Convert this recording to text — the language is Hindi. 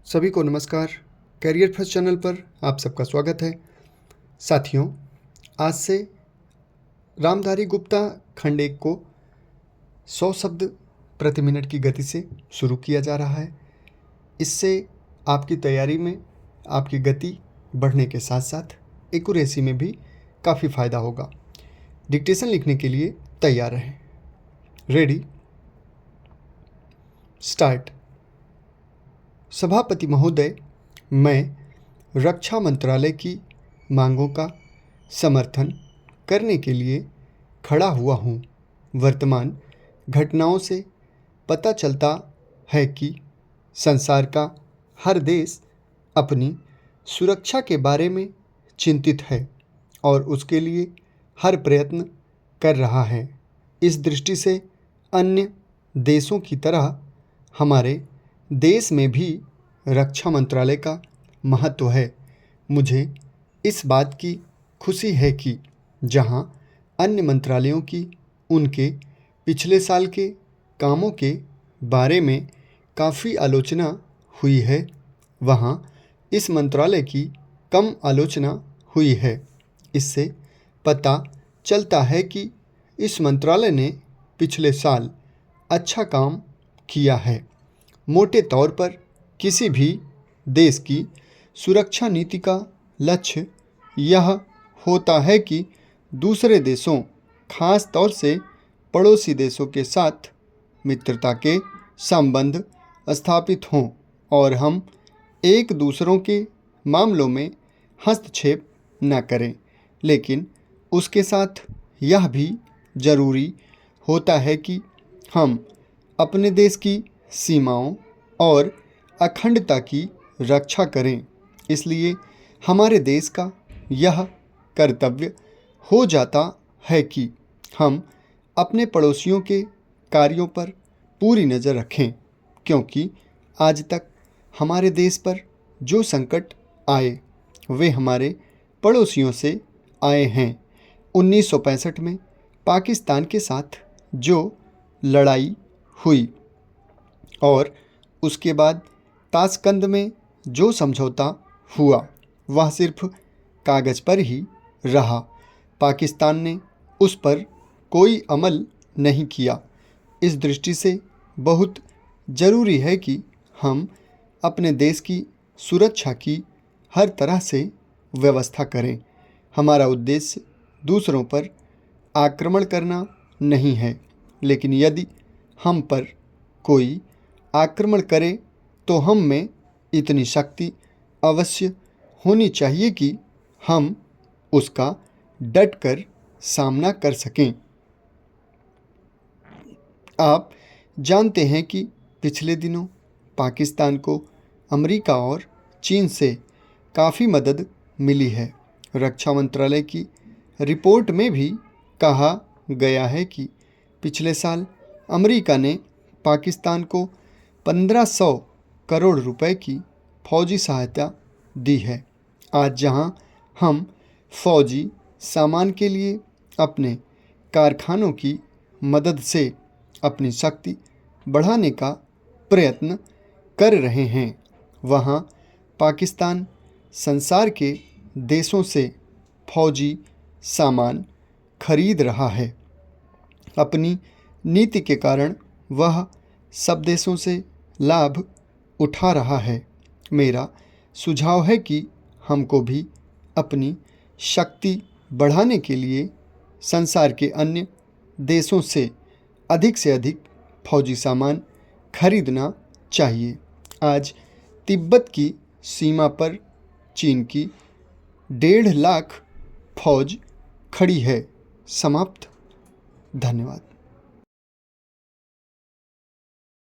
सभी को नमस्कार। कैरियर फर्स्ट चैनल पर आप सबका स्वागत है। साथियों, आज से रामधारी गुप्ता खंड 1 को 100 शब्द प्रति मिनट की गति से शुरू किया जा रहा है। इससे आपकी तैयारी में आपकी गति बढ़ने के साथ साथ एक्यूरेसी में भी काफ़ी फ़ायदा होगा। डिक्टेशन लिखने के लिए तैयार रहें। Ready, start. सभापति महोदय, मैं रक्षा मंत्रालय की मांगों का समर्थन करने के लिए खड़ा हुआ हूँ। वर्तमान घटनाओं से पता चलता है कि संसार का हर देश अपनी सुरक्षा के बारे में चिंतित है और उसके लिए हर प्रयत्न कर रहा है। इस दृष्टि से अन्य देशों की तरह हमारे देश में भी रक्षा मंत्रालय का महत्व है। मुझे इस बात की खुशी है कि जहां अन्य मंत्रालयों की उनके पिछले साल के कामों के बारे में काफ़ी आलोचना हुई है, वहां इस मंत्रालय की कम आलोचना हुई है। इससे पता चलता है कि इस मंत्रालय ने पिछले साल अच्छा काम किया है। मोटे तौर पर किसी भी देश की सुरक्षा नीति का लक्ष्य यह होता है कि दूसरे देशों, खास तौर से पड़ोसी देशों के साथ मित्रता के संबंध स्थापित हों और हम एक दूसरों के मामलों में हस्तक्षेप न करें। लेकिन उसके साथ यह भी ज़रूरी होता है कि हम अपने देश की सीमाओं और अखंडता की रक्षा करें। इसलिए हमारे देश का यह कर्तव्य हो जाता है कि हम अपने पड़ोसियों के कार्यों पर पूरी नज़र रखें, क्योंकि आज तक हमारे देश पर जो संकट आए वे हमारे पड़ोसियों से आए हैं। 1965 में पाकिस्तान के साथ जो लड़ाई हुई और उसके बाद ताशकंद में जो समझौता हुआ वह सिर्फ कागज़ पर ही रहा। पाकिस्तान ने उस पर कोई अमल नहीं किया। इस दृष्टि से बहुत ज़रूरी है कि हम अपने देश की सुरक्षा की हर तरह से व्यवस्था करें। हमारा उद्देश्य दूसरों पर आक्रमण करना नहीं है, लेकिन यदि हम पर कोई आक्रमण करे तो हम में इतनी शक्ति अवश्य होनी चाहिए कि हम उसका डटकर सामना कर सकें। आप जानते हैं कि पिछले दिनों पाकिस्तान को अमेरिका और चीन से काफ़ी मदद मिली है। रक्षा मंत्रालय की रिपोर्ट में भी कहा गया है कि पिछले साल अमेरिका ने पाकिस्तान को 1500 करोड़ रुपए की फौजी सहायता दी है। आज जहां हम फौजी सामान के लिए अपने कारखानों की मदद से अपनी शक्ति बढ़ाने का प्रयत्न कर रहे हैं, वहां पाकिस्तान संसार के देशों से फौजी सामान खरीद रहा है। अपनी नीति के कारण वह सब देशों से लाभ उठा रहा है। मेरा सुझाव है कि हमको भी अपनी शक्ति बढ़ाने के लिए संसार के अन्य देशों से अधिक फौजी सामान खरीदना चाहिए। आज तिब्बत की सीमा पर चीन की 1.5 लाख फौज खड़ी है। समाप्त। धन्यवाद।